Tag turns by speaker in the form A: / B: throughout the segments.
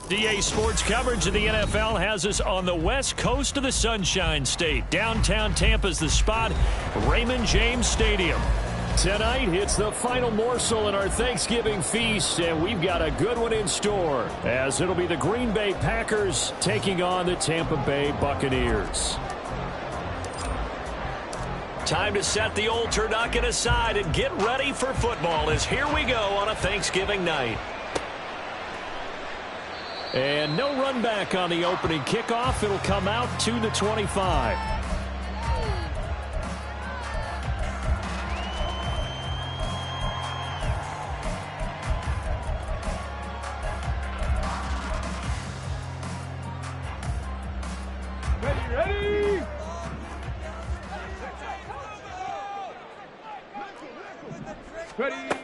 A: DA Sports coverage of the NFL has us on the west coast of the Sunshine State. Downtown Tampa's the spot, Raymond James Stadium. Tonight, it's the final morsel in our Thanksgiving feast, and we've got a good one in store, as it'll be the Green Bay Packers taking on the Tampa Bay Buccaneers. Time to set the old turducken aside and get ready for football, as here we go on a Thanksgiving night. And no run back on the opening kickoff. It'll come out to the 25.
B: Ready! Ready!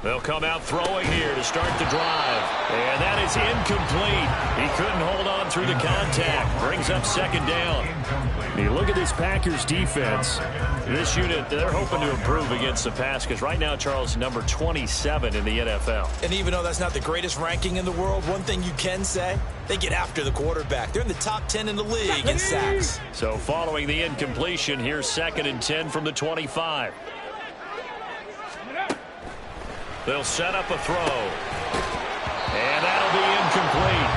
A: They'll come out throwing here to start the drive. And that is incomplete. He couldn't hold on through the contact. Brings up second down. You look at this Packers defense. This unit, they're hoping to improve against the pass because right now, Charles, number 27 in the NFL.
C: And even though that's not the greatest ranking in the world, one thing you can say, they get after the quarterback. They're in the top 10 in the league in sacks.
A: So following the incompletion, here's 2nd and 10 from the 25. They'll set up a throw. And that'll be incomplete.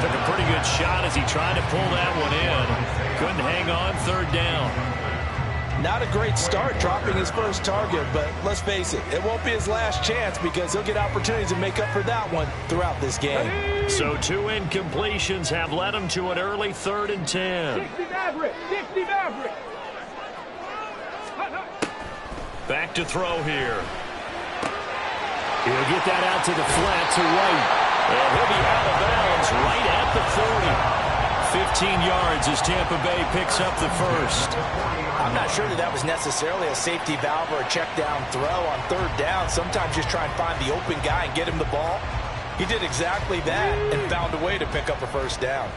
A: Took a pretty good shot as he tried to pull that one in. Couldn't hang on, 3rd down.
C: Not a great start dropping his first target, but let's face it, it won't be his last chance because he'll get opportunities to make up for that one throughout this game.
A: So 2 incompletions have led him to an early 3rd and 10.
B: 60 Maverick! 60 Maverick!
A: Back to throw here. He'll get that out to the flat to White. And he'll be out of bounds right at the 40. 15 yards as Tampa Bay picks up the first.
C: I'm not sure that was necessarily a safety valve or a check down throw on 3rd down. Sometimes just try and find the open guy and get him the ball. He did exactly that and found a way to pick up a first down.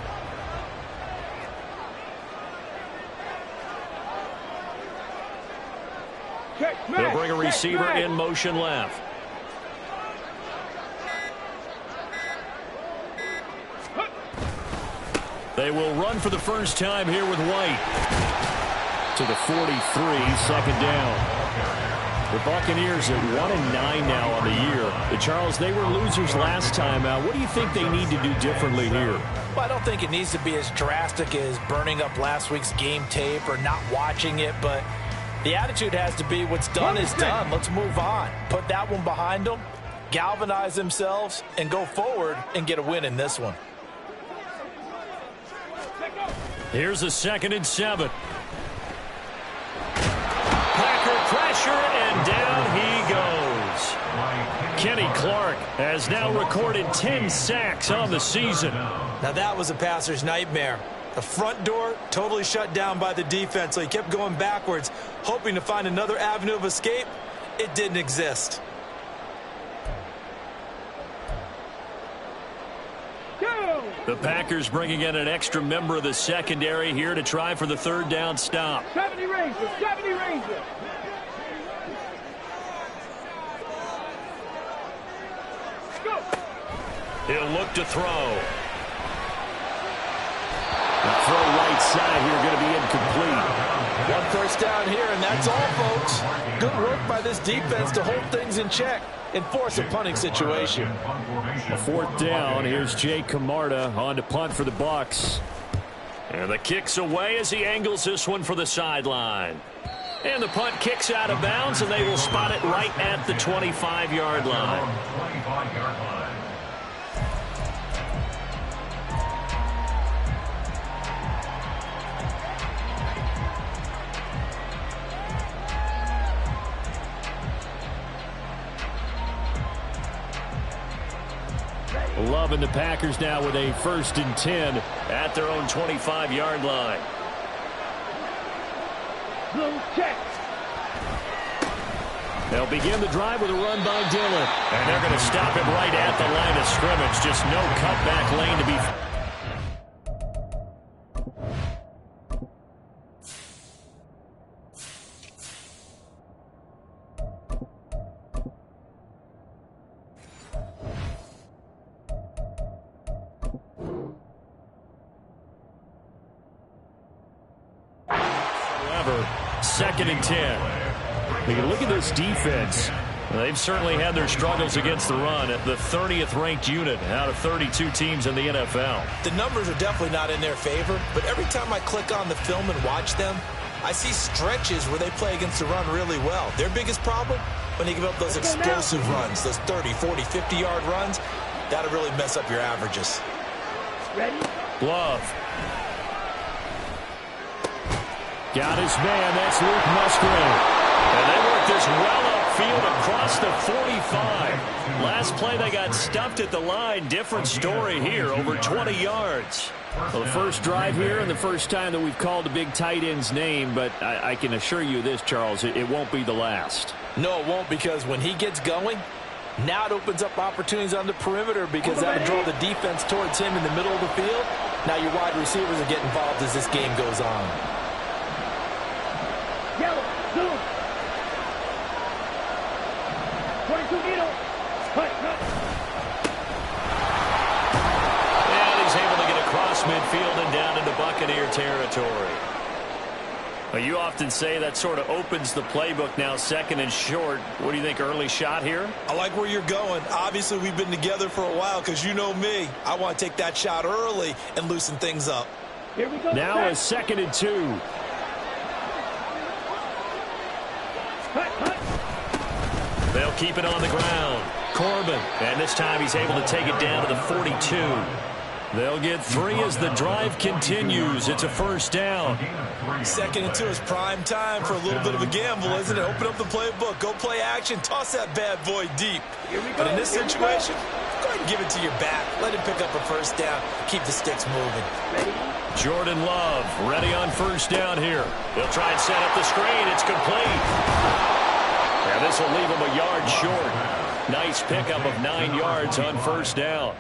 A: They'll bring a receiver in motion left. They will run for the first time here with White. To the 43, 2nd down. The Buccaneers are 1-9 now on the year. Charles, they were losers last time out. What do you think they need to do differently here?
C: Well, I don't think it needs to be as drastic as burning up last week's game tape or not watching it, but the attitude has to be what's done is done. Let's move on. Put that one behind them, galvanize themselves, and go forward and get a win in this one.
A: Here's a 2nd and 7. Packer pressure, and down he goes. Kenny Clark has now recorded 10 sacks on the season.
C: Now that was a passer's nightmare. The front door totally shut down by the defense, so he kept going backwards, hoping to find another avenue of escape. It didn't exist.
A: The Packers bringing in an extra member of the secondary here to try for the 3rd down stop.
B: 70 Rangers! 70 Rangers! Go!
A: He'll look to throw. The throw right side here going to be incomplete.
C: One first down here, and that's all, folks. Good work by this defense to hold things in check and force a punting situation.
A: A 4th down. Here's Jay Camarda on to punt for the Bucs. And the kick's away as he angles this one for the sideline. And the punt kicks out of bounds, and they will spot it right at the 25-yard line. 11, the Packers now with a 1st and 10 at their own 25-yard line.
B: Blue check.
A: They'll begin the drive with a run by Dillon. And they're going to stop him right at the line of scrimmage. Just no cutback lane to be... cover. 2nd and 10. You can look at this defense. They've certainly had their struggles against the run at the 30th ranked unit out of 32 teams in the NFL.
C: The numbers are definitely not in their favor, but every time I click on the film and watch them, I see stretches where they play against the run really well. Their biggest problem, when they give up those explosive runs, those 30, 40, 50-yard runs, that'll really mess up your averages.
B: Ready?
A: Love. Got his man. That's Luke Musgrave. And they work this well upfield across the 45. Last play, they got stuffed at the line. Different story here, over 20 yards.
D: Well, the first drive here and the first time that we've called a big tight end's name, but I can assure you this, Charles, it won't be the last.
C: No, it won't, because when he gets going, now it opens up opportunities on the perimeter because that'll draw the defense towards him in the middle of the field. Now your wide receivers will get involved as this game goes on.
B: Yellow, blue. 22 needle. Cut.
A: And he's able to get across midfield and down into Buccaneer territory. Well, you often say that sort of opens the playbook now, 2nd and short. What do you think, early shot here?
C: I like where you're going. Obviously, we've been together for a while because you know me. I want to take that shot early and loosen things up.
B: Here we go.
A: Now a 2nd and 2.
B: Cut.
A: They'll keep it on the ground. Corbin, and this time he's able to take it down to the 42. They'll get 3 as the drive continues. It's a 1st down.
C: 2nd and 2 is prime time for a little bit of a gamble, isn't it? Open up the playbook. Go play action. Toss that bad boy deep. But in this situation, go ahead and give it to your back. Let him pick up a 1st down. Keep the sticks moving.
A: Jordan Love ready on 1st down here. He'll try and set up the screen. It's complete. Yeah, this will leave him a yard short. Nice pickup of 9 yards on 1st down.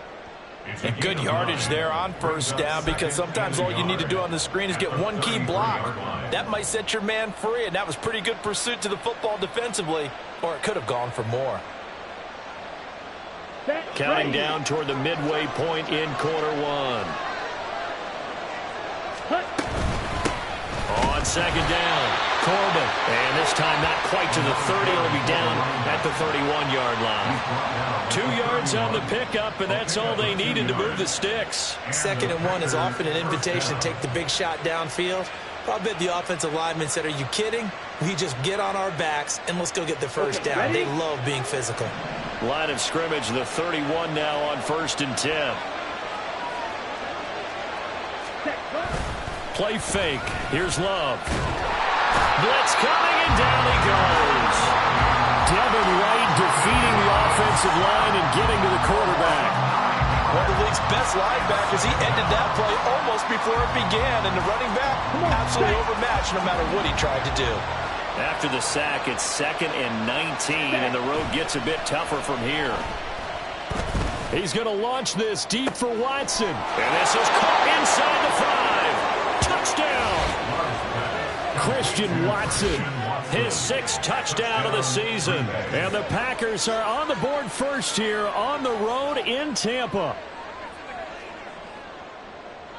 C: And good yardage there on 1st down, because sometimes all you need to do on the screen is get one key block. That might set your man free, and that was pretty good pursuit to the football defensively, or it could have gone for more.
A: Counting down toward the midway point in quarter 1. On 2nd down, Corbin. And this time not quite to the 30. It'll be down at the 31-yard line. 2 yards on the pickup, and that's all they needed to move the sticks.
C: 2nd and 1 is often an invitation to take the big shot downfield. I bet the offensive linemen said, are you kidding? We just get on our backs, and let's go get the 1st down. They love being physical.
A: Line of scrimmage, the 31 now on 1st and 10. Play fake. Here's Love. Blitz coming, and down he goes. Devin White defeating the offensive line and getting to the quarterback.
C: One of the league's best linebackers. He ended that play almost before it began, and the running back absolutely overmatched no matter what he tried to do.
A: After the sack, it's 2nd and 19, and the road gets a bit tougher from here. He's going to launch this deep for Watson. And this is caught inside the 5. Touchdown! Christian Watson, his 6th touchdown of the season. And the Packers are on the board first here on the road in Tampa.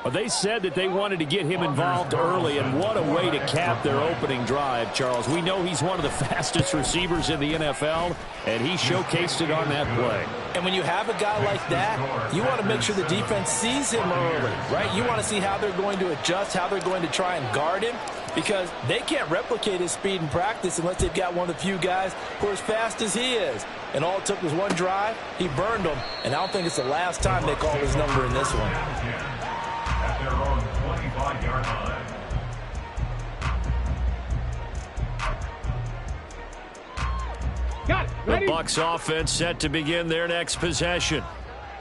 D: Well, they said that they wanted to get him involved early, and what a way to cap their opening drive, Charles. We know he's one of the fastest receivers in the NFL, and he showcased it on that play.
C: And when you have a guy like that, you want to make sure the defense sees him early, right? You want to see how they're going to adjust, how they're going to try and guard him, because they can't replicate his speed in practice unless they've got one of the few guys who are as fast as he is. And all it took was one drive. He burned them, and I don't think it's the last time they call his number in this one.
E: At their own 25-yard line.
B: Got it.
A: The
B: Ready?
A: Bucs offense set to begin their next possession.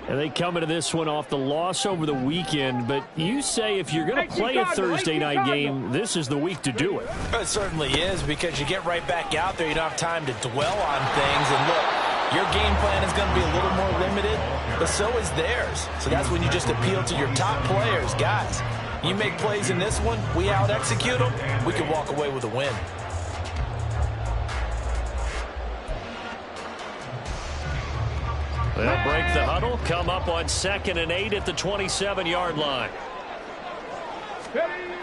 A: And they come into this one off the loss over the weekend, but you say if you're going to play a Thursday night game, this is the week to do it.
C: It certainly is, because you get right back out there. You don't have time to dwell on things. And look, your game plan is going to be a little more limited, but so is theirs. So that's when you just appeal to your top players. Guys, you make plays in this one, we out-execute them, we can walk away with a win.
A: They'll break the huddle, come up on 2nd and 8 at the 27-yard line.
B: Ready?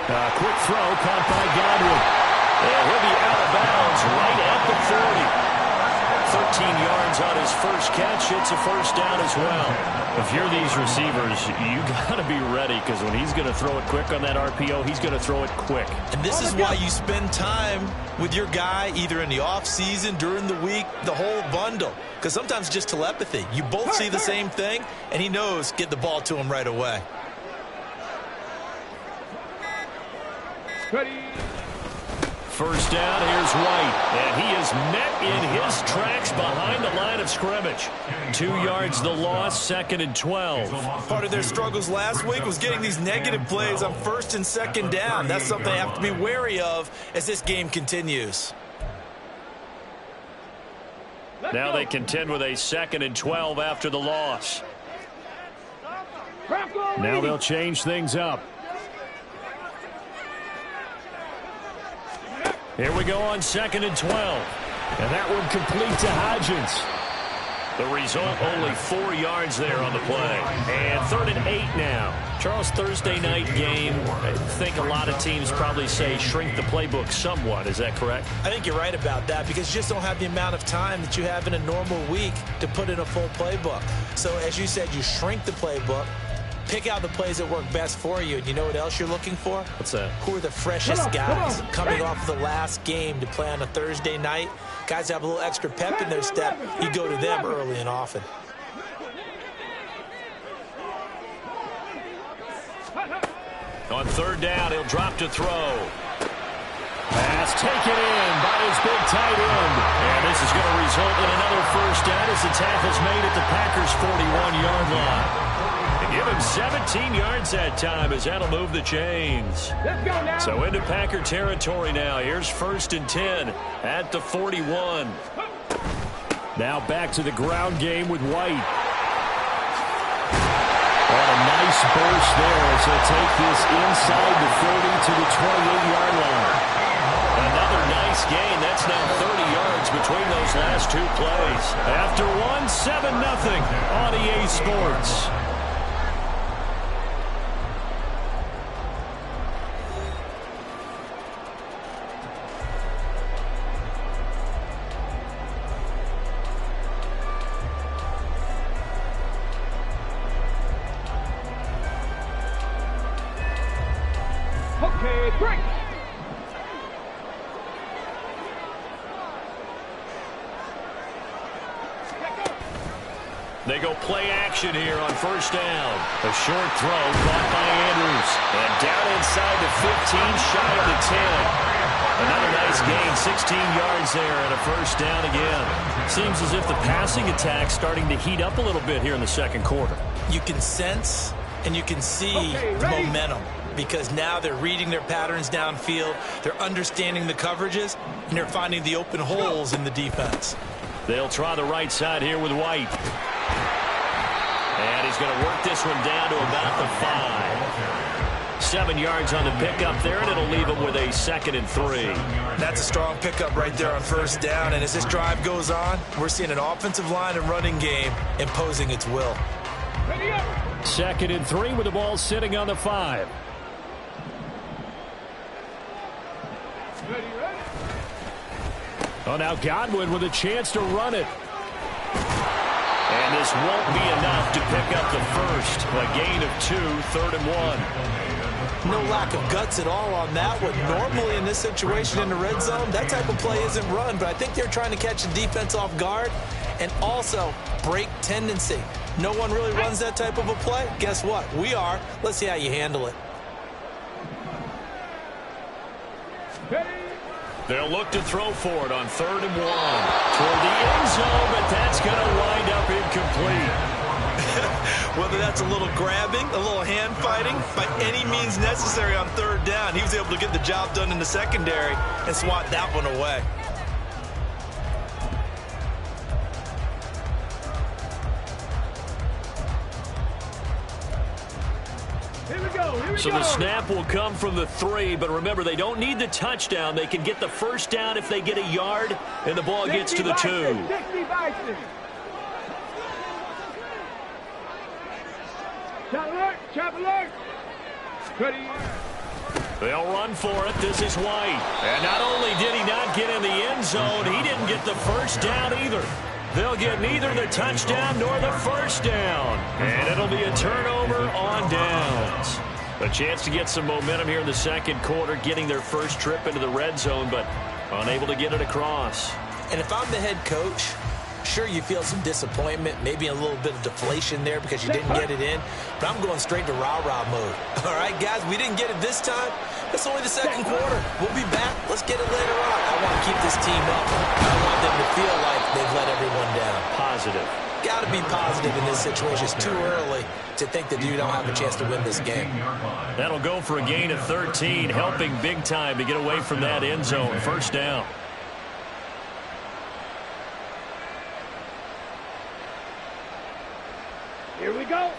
A: Quick throw caught by Godwin. And he'll be out of bounds right at the 40. 13 yards on his first catch. It's a first down as well. If you're these receivers, you got to be ready, because when he's going to throw it quick on that RPO, he's going to throw it quick.
F: And this is why you spend time with your guy either in the offseason, during the week, the whole bundle. Because sometimes just telepathy. You both see the same thing, and he knows get the ball to him right away.
B: Ready.
A: First down, here's White. And he is met in his tracks behind the line of scrimmage. 2 yards the loss, 2nd and 12.
F: Part of their struggles last week was getting these negative plays on 1st and 2nd down. That's something they have to be wary of as this game continues.
A: Now they contend with a 2nd and 12 after the loss. Now they'll change things up. Here we go on 2nd and 12. And that one complete to Hodgins. The result, only 4 yards there on the play. And 3rd and 8 now. Charles, Thursday night game, I think a lot of teams probably say shrink the playbook somewhat. Is that correct?
C: I think you're right about that, because you just don't have the amount of time that you have in a normal week to put in a full playbook. So as you said, you shrink the playbook, pick out the plays that work best for you. And you know what else you're looking for?
A: What's that?
C: Who are the freshest guys coming off the last game to play on a Thursday night? Guys have a little extra pep in their step. You go to them early and often.
A: On 3rd down, he'll drop to throw. Pass taken in by his big tight end. And this is going to result in another first down as the tackle's made at the Packers' 41-yard line. Give him 17 yards that time, as that'll move the chains.
B: Let's go now.
A: So into Packer territory now. Here's 1st and 10 at the 41. Now back to the ground game with White. And a nice burst there as he'll take this inside the 30 to the 28-yard line. Another nice gain. That's now 30 yards between those last 2 plays. After one, 7-0 on EA Sports.
B: Okay, break.
A: They go play action here on 1st down. A short throw caught by Andrews. And down inside the 15, shy of the 10. Another nice gain, 16 yards there, and a first down again. Seems as if the passing attack's starting to heat up a little bit here in the 2nd quarter.
C: You can sense and you can see the momentum, because now they're reading their patterns downfield, they're understanding the coverages, and they're finding the open holes in the defense.
A: They'll try the right side here with White. And he's going to work this one down to about the 5. 7 yards on the pickup there, and it'll leave him with a 2nd and 3.
C: That's a strong pickup right there on 1st down, and as this drive goes on, we're seeing an offensive line and running game imposing its will.
A: 2nd and 3 with the ball sitting on the 5. Oh, now Godwin with a chance to run it. And this won't be enough to pick up the first. A gain of 2, 3rd and 1.
C: No lack of guts at all on that one. Normally in this situation in the red zone, that type of play isn't run, but I think they're trying to catch the defense off guard and also break tendency. No one really runs that type of a play. Guess what? We are. Let's see how you handle it.
A: They'll look to throw for it on 3rd and 1. Toward the end zone, but that's going to wind up incomplete.
F: Whether that's a little grabbing, a little hand fighting, by any means necessary on 3rd down, he was able to get the job done in the secondary and swat that one away.
A: So the snap will come from the 3, but remember, they don't need the touchdown. They can get the first down if they get a yard, and the ball gets to the 2.
B: Chop alert! Chop alert! Ready.
A: They'll run for it. This is White. And not only did he not get in the end zone, he didn't get the first down either. They'll get neither the touchdown nor the first down. And it'll be a turnover on downs. A chance to get some momentum here in the second quarter, getting their first trip into the red zone, but unable to get it across.
C: And if I'm the head coach, sure, you feel some disappointment, maybe a little bit of deflation there because you didn't get it in, but I'm going straight to rah-rah mode. All right, guys, we didn't get it this time. It's only the second quarter. We'll be back. Let's get it later on. I want to keep this team up. I want them to feel like they've let everyone down.
A: Positive.
C: Got to be positive in this situation. It's too early to think that you don't have a chance to win this game.
A: That'll go for a gain of 13, helping big time to get away from that end zone. First down.
B: Here we go.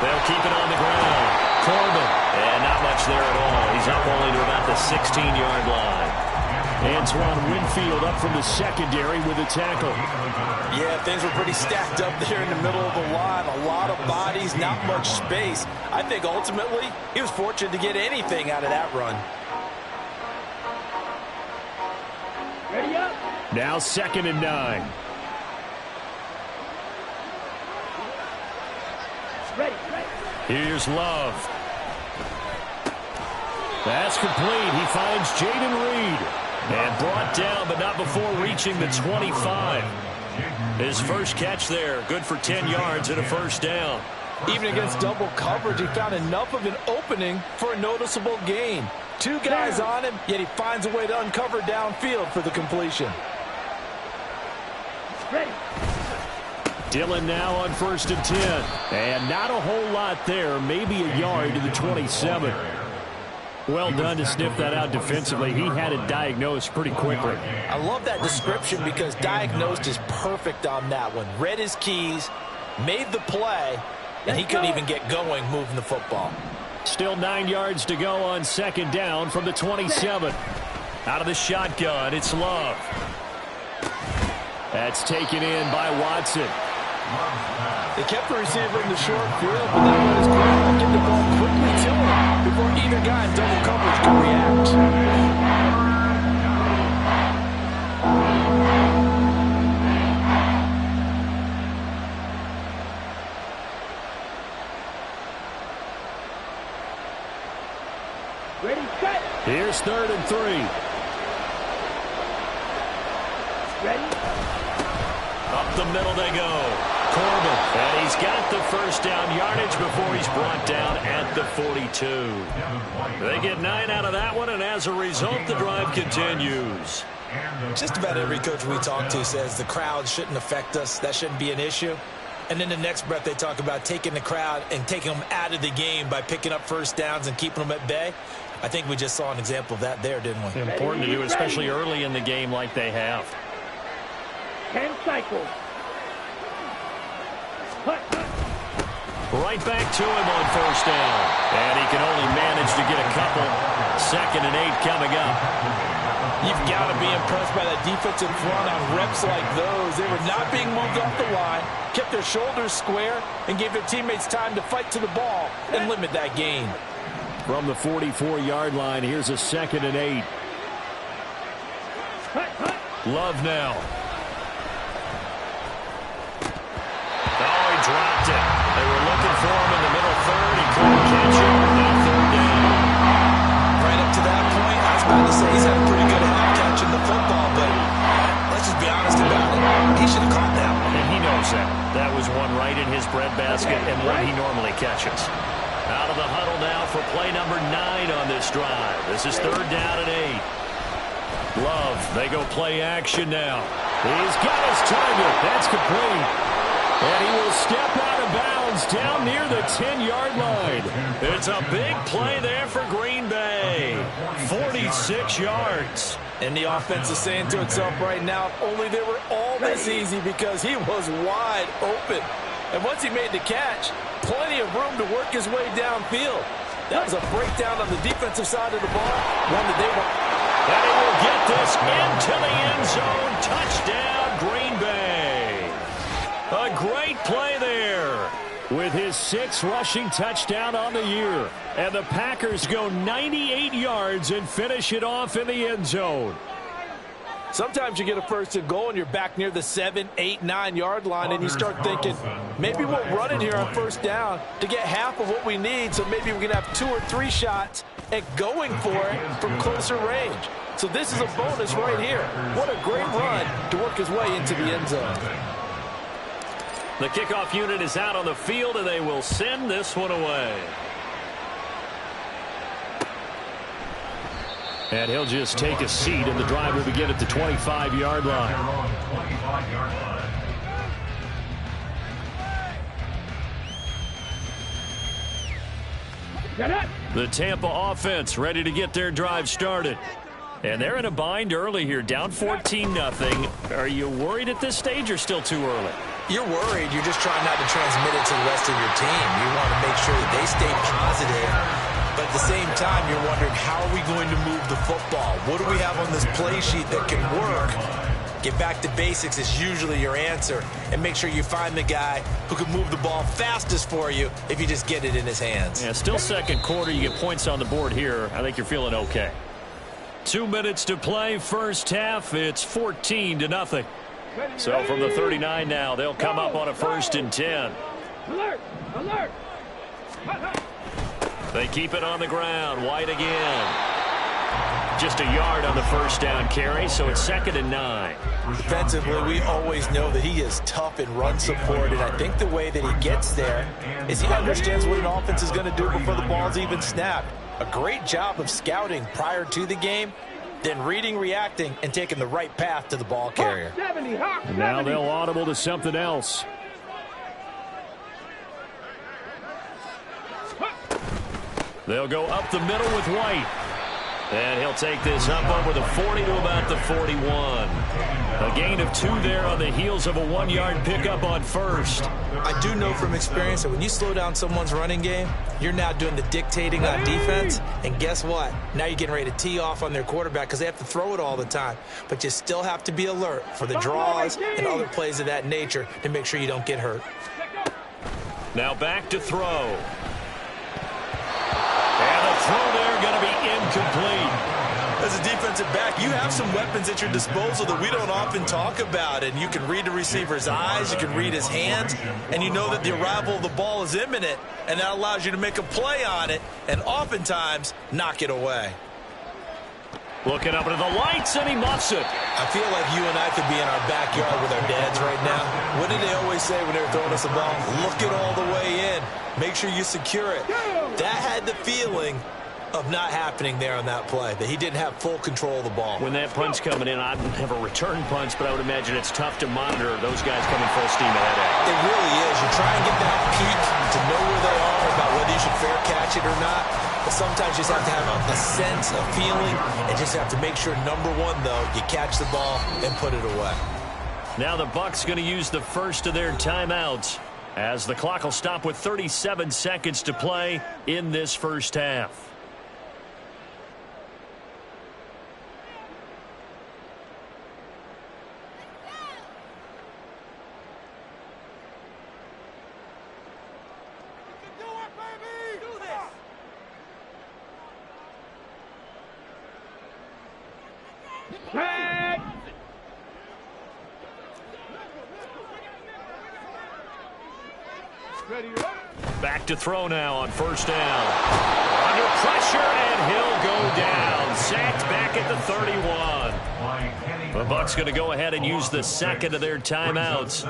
A: They'll keep it on the ground. Corbin. And not much there at all. He's up only to about the 16-yard line. Antoine Winfield up from the secondary with a tackle.
C: Yeah, things were pretty stacked up there in the middle of the line. A lot of bodies, not much space. I think ultimately he was fortunate to get anything out of that run.
B: Ready up.
A: Now 2nd and 9.
B: Ready.
A: Here's Love. That's complete. He finds Jaden Reed. And brought down, but not before reaching the 25. His first catch there. Good for 10 yards and a first down.
C: Even against double coverage, he found enough of an opening for a noticeable gain. 2 guys on him, yet he finds a way to uncover downfield for the completion.
B: Ready.
A: Dillon now on 1st and 10. And not a whole lot there. Maybe a yard to the 27. Well done to sniff that out defensively. He had it diagnosed pretty quickly.
C: I love that description because diagnosed is perfect on that one. Read his keys, made the play, and he couldn't even get going moving the football.
A: Still 9 yards to go on 2nd down from the 27. Out of the shotgun, it's Love. That's taken in by Watson.
C: They kept the receiver in the short field, but that let his quarterback get the ball quickly to him before either guy in double coverage could react.
B: Ready, set.
A: Here's 3rd and 3.
B: Ready.
A: Up the middle they go. Corbin. And he's got the first down yardage before he's brought down at the 42. They get 9 out of that one, and as a result, the drive continues.
C: Just about every coach we talk to says the crowd shouldn't affect us. That shouldn't be an issue. And then the next breath they talk about taking the crowd and taking them out of the game by picking up first downs and keeping them at bay. I think we just saw an example of that there, didn't we?
A: Important to do, especially early in the game like they have.
B: 10 cycles.
A: Right back to him on 1st down. And he can only manage to get a couple. 2nd and 8 coming up.
C: You've got to be impressed by that defensive front on reps like those. They were not being moved off the line, kept their shoulders square, and gave their teammates time to fight to the ball and limit that gain.
A: From the 44-yard line, here's a 2nd and 8. Love now. Oh, he dropped it. They were looking for him in the middle 3rd. He couldn't catch it. Now 3rd down.
C: Right up to that point, I was about to say he's had a pretty good half catching the football, but let's just be honest about it. He should have caught that one.
A: And he knows that. That was one right in his breadbasket and one he normally catches. Out of the huddle now for play number 9 on this drive. This is 3rd down and 8. Love, they go play action now. He's got his target. That's complete. And he will step out of bounds down near the 10-yard line. It's a big play there for Green Bay. 46 yards.
C: And the offense is saying to itself right now, if only they were all this easy because he was wide open. And once he made the catch, plenty of room to work his way downfield. That was a breakdown on the defensive side of the ball. One that they were.
A: And he will get this into the end zone. Touchdown, Green Bay. A great play there with his 6th rushing touchdown on the year. And the Packers go 98 yards and finish it off in the end zone.
C: Sometimes you get a first and goal and you're back near the 7, 8, 9-yard line and you start thinking, maybe we'll run it here on first down to get half of what we need, so maybe we can have 2 or 3 shots at going for it from closer range. So this is a bonus right here. What a great run to work his way into the end zone.
A: The kickoff unit is out on the field, and they will send this one away. And he'll just take a seat, and the drive will begin at the 25-yard line. The Tampa offense ready to get their drive started. And they're in a bind early here, down 14-0. Are you worried at this stage or still too early?
F: You're worried. You're just trying not to transmit it to the rest of your team. You want to make sure that they stay positive. But at the same time, you're wondering, how are we going to move the football? What do we have on this play sheet that can work? Get back to basics is usually your answer. And make sure you find the guy who can move the ball fastest for you if you just get it in his hands.
A: Yeah, still second quarter. You get points on the board here. I think you're feeling okay. 2 minutes to play, first half. It's 14-0. So from the 39 now, they'll come up on a 1st and 10.
B: Alert! Alert!
A: They keep it on the ground. White again. Just a yard on the first down carry, so it's 2nd and 9.
C: Defensively, we always know that he is tough in run support, and I think the way that he gets there is he understands what an offense is going to do before the ball's even snapped. A great job of scouting prior to the game, then reading, reacting, and taking the right path to the ball carrier.
A: And now they'll audible to something else. They'll go up the middle with White. And he'll take this up over the 40 to about the 41. A gain of 2 there on the heels of a 1-yard pickup on first.
F: I do know from experience that when you slow down someone's running game, you're now doing the dictating on defense. And guess what? Now you're getting ready to tee off on their quarterback because they have to throw it all the time. But you still have to be alert for the draws and other plays of that nature to make sure you don't get hurt.
A: Now back to throw. And the throw there going to be incomplete.
F: As a defensive back, you have some weapons at your disposal that we don't often talk about. And you can read the receiver's eyes, you can read his hands, and you know that the arrival of the ball is imminent, and that allows you to make a play on it and oftentimes knock it away.
A: Looking up into the lights, and he muffs it.
F: I feel like you and I could be in our backyard with our dads right now. What did they always say when they were throwing us a ball? Look it all the way in. Make sure you secure it. That had the feeling of not happening there on that play, that he didn't have full control of the ball.
A: When that punch coming in, I don't have a return punch, but I would imagine it's tough to monitor those guys coming full steam ahead.
F: It really is. You try and get that peek to know where they are, about whether you should fair catch it or not. But sometimes you just have to have a sense, a feeling, and just have to make sure, number one, though, you catch the ball and put it away.
A: Now the Bucs going to use the first of their timeouts as the clock will stop with 37 seconds to play in this first half. Back to throw now on first down. Under pressure, and he'll go down. Sacked back at the 31. The Bucs going to go ahead and use the second of their timeouts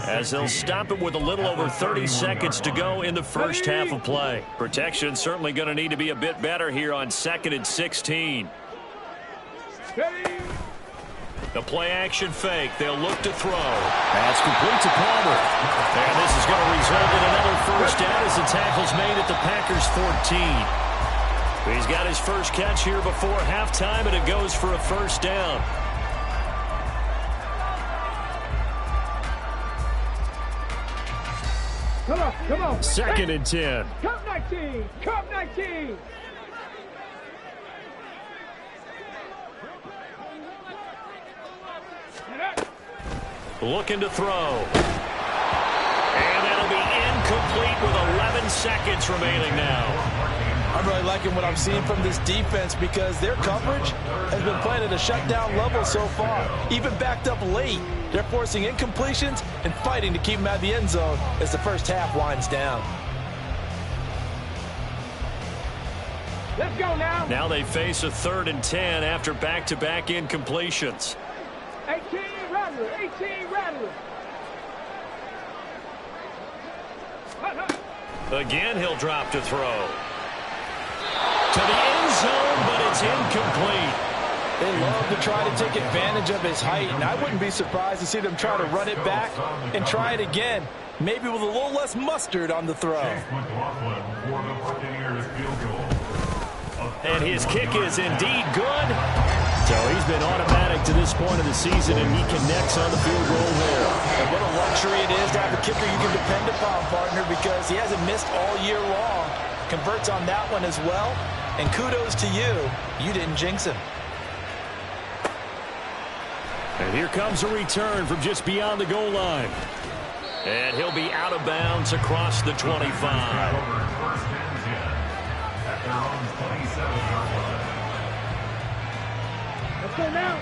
A: as they'll stop it with a little over 30 seconds to go in the first half of play. Protection certainly going to need to be a bit better here on 2nd and 16. The play-action fake. They'll look to throw. Pass complete to Palmer. And this is going to result in another first down as the tackle's made at the Packers' 14. He's got his first catch here before halftime, and it goes for a first down.
B: Come on, come on.
A: 2nd and 10.
B: Cup 19, Cup 19.
A: Looking to throw. complete with 11 seconds remaining now.
C: I'm really liking what I'm seeing from this defense because their coverage has been playing at a shutdown level so far. Even backed up late, they're forcing incompletions and fighting to keep them out of the end zone as the first half winds down.
B: Let's go now.
A: Now they face a 3rd and 10 after back-to-back incompletions.
B: 18 Rattler. 18 Rattler.
A: Again, he'll drop to throw. To the end zone, but it's incomplete.
C: They love to try to take advantage of his height, and I wouldn't be surprised to see them try to run it back and try it again, maybe with a little less mustard on the throw.
A: And his kick is indeed good. So he's been automatic to this point of the season, and he connects on the field goal there.
C: And what a luxury it is to have a kicker you can depend upon, partner, because he hasn't missed all year long. Converts on that one as well. And kudos to you. You didn't jinx him.
A: And here comes a return from just beyond the goal line. And he'll be out of bounds across the 25.
B: Let's go now.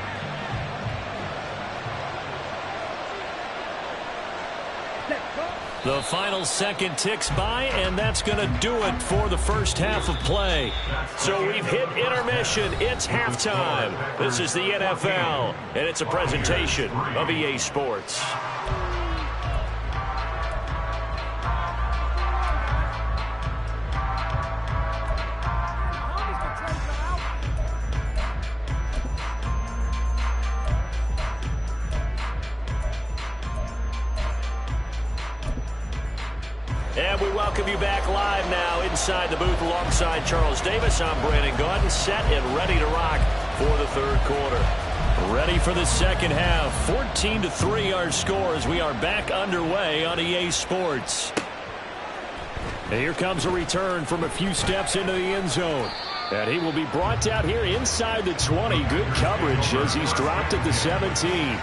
A: The final second ticks by, and that's going to do it for the first half of play. So we've hit intermission. It's halftime. This is the NFL, and it's a presentation of EA Sports. And we welcome you back live now inside the booth alongside Charles Davis. I'm Brandon Gaudin, set and ready to rock for the third quarter. Ready for the second half. 14-3 our score as we are back underway on EA Sports. And here comes a return from a few steps into the end zone. And he will be brought down here inside the 20. Good coverage as he's dropped at the 17.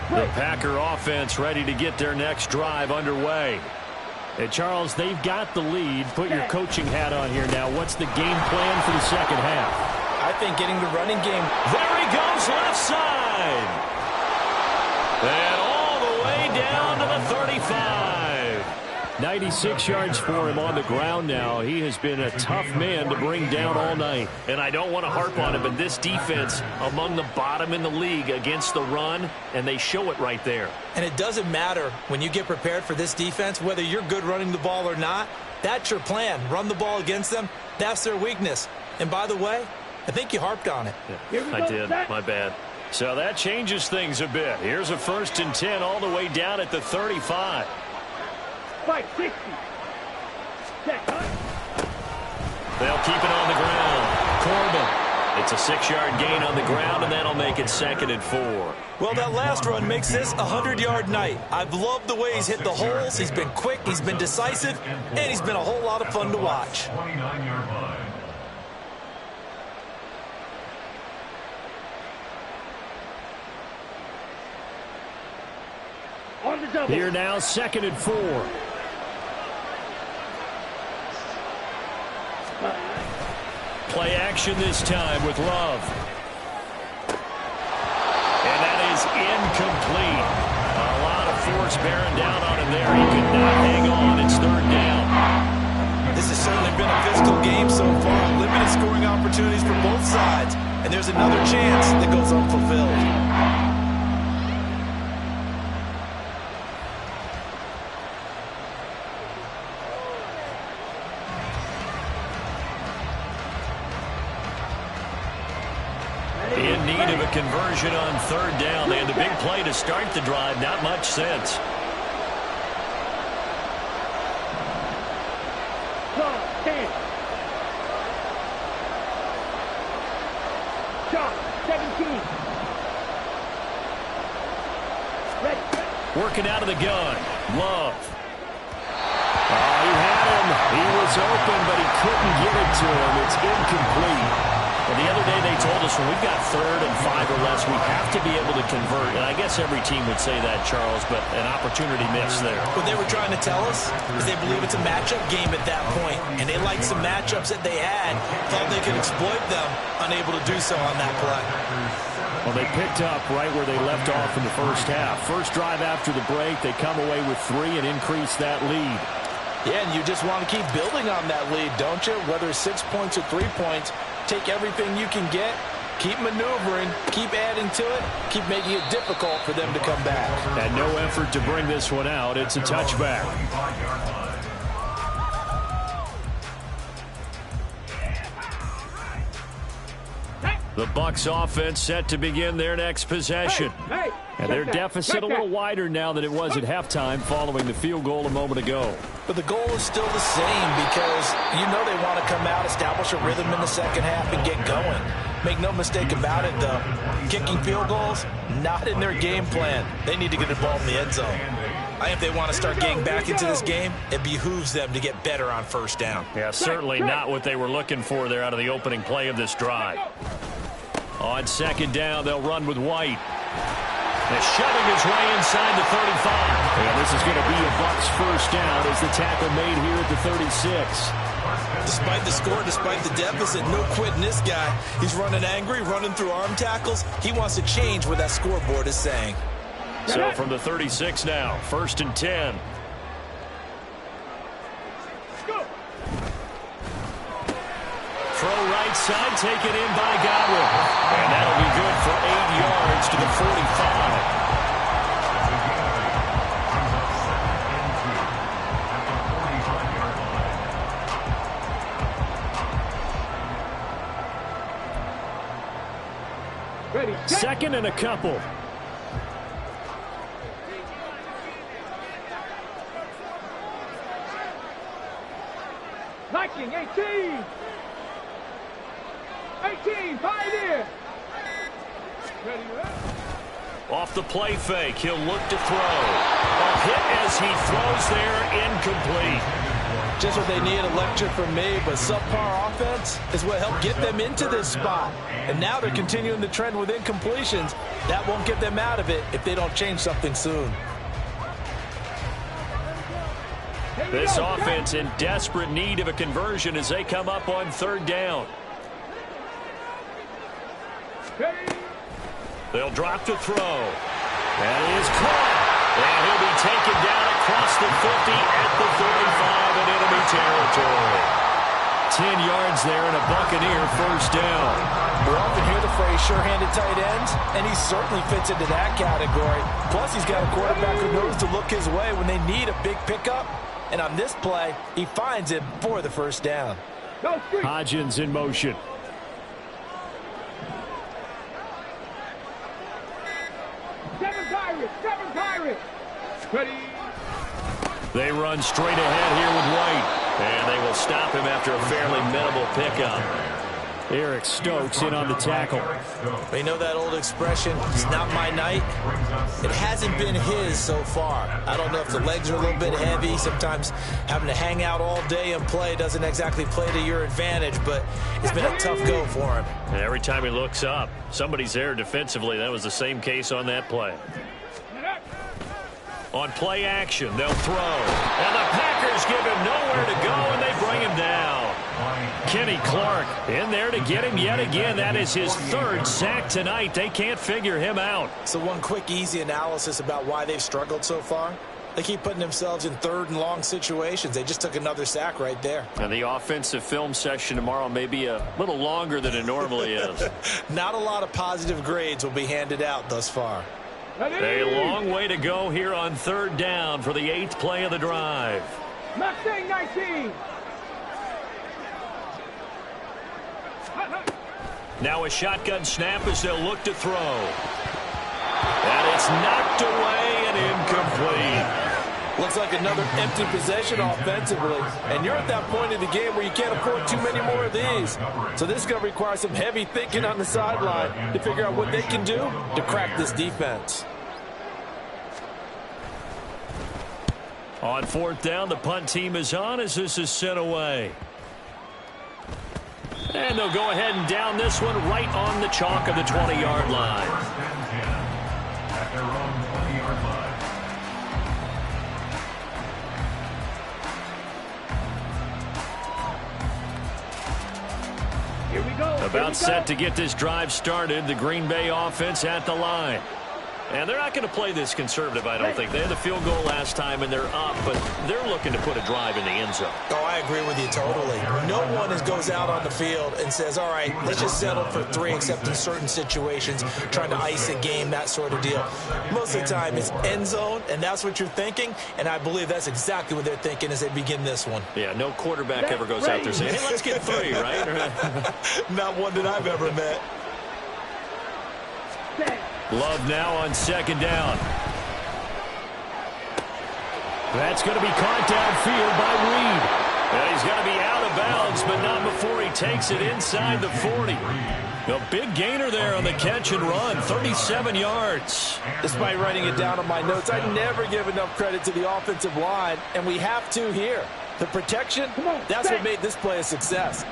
A: The Packer offense ready to get their next drive underway. And Charles, they've got the lead. Put your coaching hat on here now. What's the game plan for the second half?
C: I think getting the running game.
A: There he goes, left side. And all the way down to the 35. 96 yards for him on the ground now. He has been a tough man to bring down all night. And I don't want to harp on it, but this defense among the bottom in the league against the run, and they show it right there.
C: And it doesn't matter when you get prepared for this defense, whether you're good running the ball or not. That's your plan. Run the ball against them. That's their weakness. And by the way, I think you harped on it.
A: Yeah, I did. My bad. So that changes things a bit. Here's a 1st and 10 all the way down at the 35.
B: Fight 60.
A: They'll keep it on the ground. Corbin. It's a 6-yard gain on the ground, and that'll make it 2nd and 4.
C: Well, that last run makes this a 100-yard night. I've loved the way he's hit the holes. He's been quick, he's been decisive, and he's been a whole lot of fun to watch.
E: 29-yard line.
B: On the double.
A: Here now, 2nd and 4. Play action this time with Love. And that is incomplete. A lot of force bearing down on him there. He could not hang on. It's 3rd down.
C: This has certainly been a physical game so far. Limited scoring opportunities for both sides. And there's another chance that goes unfulfilled.
A: In need of a conversion on 3rd down. They had the big play to start the drive. Not much sense. Working out of the gun. Love. Oh, he had him.
D: He was open, but he couldn't get it to him. It's incomplete. And the other day they told us when we've got 3rd and 5 or less, we have to be able to convert. And I guess every team would say that, Charles, but an opportunity missed there.
F: What they were trying to tell us is they believe it's a matchup game at that point, and they liked some matchups that they had, thought they could exploit them, unable to do so on that play.
D: Well, they picked up right where they left off in the first half. First drive after the break, they come away with 3 and increase that lead.
C: Yeah, and you just want to keep building on that lead, don't you? Whether it's 6 points or 3 points, take everything you can get, keep maneuvering, keep adding to it, keep making it difficult for them to come back.
D: And no effort to bring this one out. It's a touchback. The Bucs offense set to begin their next possession. And their deficit a little wider now than it was at halftime following the field goal a moment ago.
C: But the goal is still the same because you know they want to come out, establish a rhythm in the second half, and get going. Make no mistake about it, though. Kicking field goals, not in their game plan. They need to get the ball in the end zone. I think if they want to start getting back into this game, it behooves them to get better on first down.
A: Yeah, certainly not what they were looking for there out of the opening play of this drive. On second down, they'll run with White. They're shoving his way inside the 35.
D: And this is going to be a Bucs first down as the tackle made here at the 36.
F: Despite the score, despite the deficit, no quitting this guy. He's running angry, running through arm tackles. He wants to change what that scoreboard is saying.
A: So from the 36 now, 1st and 10. Throw right side, taken in by Godwin. And that'll be good for 8 yards to the 45.
D: Second and a couple.
B: Viking 18. 18, pioneer.
A: Off the play fake, he'll look to throw. A hit as he throws there, incomplete.
C: Just what they need, a lecture from me, but subpar offense is what helped get them into this spot. And now they're continuing the trend with incompletions. That won't get them out of it if they don't change something soon.
A: This offense in desperate need of a conversion as they come up on 3rd down. They'll drop to throw. That is caught. And he'll be taken down across the 50 at the 45 in enemy territory.
D: 10 yards there and a Buccaneer first down.
C: We often hear the phrase sure-handed tight ends, and he certainly fits into that category. Plus, he's got a quarterback who knows to look his way when they need a big pickup. And on this play, he finds it for the first down.
D: Hodgins in motion.
B: Seven Pirates. Ready.
A: They run straight ahead here with White. And they will stop him after a fairly minimal pickup.
D: Eric Stokes in on the tackle.
F: You know that old expression, it's not my night? It hasn't been his so far. I don't know if the legs are a little bit heavy. Sometimes having to hang out all day and play doesn't exactly play to your advantage, but it's been a tough go for him.
A: And every time he looks up, somebody's there defensively. That was the same case on that play. On play action, they'll throw. And the Packers give him nowhere to go, and they bring him down. Kenny Clark in there to get him yet again. That is his 3rd sack tonight. They can't figure him out.
F: So one quick, easy analysis about why they've struggled so far. They keep putting themselves in 3rd and long situations. They just took another sack right there.
A: And the offensive film session tomorrow may be a little longer than it normally is.
F: Not a lot of positive grades will be handed out thus far.
A: A long way to go here on 3rd down for the 8th play of the drive.
B: Mustang 19.
A: Now a shotgun snap as they'll look to throw. And it's knocked away and incomplete.
C: Looks like another empty possession offensively. And you're at that point in the game where you can't afford too many more of these. So this is going to require some heavy thinking on the sideline to figure out what they can do to crack this defense.
A: On fourth down, the punt team is on as this is sent away. And they'll go ahead and down this one right on the chalk of the 20-yard line.
E: At their own 20-yard line.
B: Here we go.
A: About set to get this drive started. The Green Bay offense at the line. And they're not going to play this conservative, I don't think. They had the field goal last time, and they're up, but they're looking to put a drive in the end zone.
F: Oh, I agree with you totally. No one goes out on the field and says, all right, let's just settle for 3, except in certain situations, trying to ice a game, that sort of deal. Most of the time, it's end zone, and that's what you're thinking, and I believe that's exactly what they're thinking as they begin this one.
A: Yeah, no quarterback ever goes out there saying, hey, let's get 3, right?
F: Not one that I've ever met.
A: Love now on second down. That's going to be caught downfield by Reed. And he's going to be out of bounds, but not before he takes it inside the 40. A big gainer there on the catch and run, 37 yards.
C: Despite writing it down on my notes, I never give enough credit to the offensive line, and we have to here. The protection, that's what made this play a success.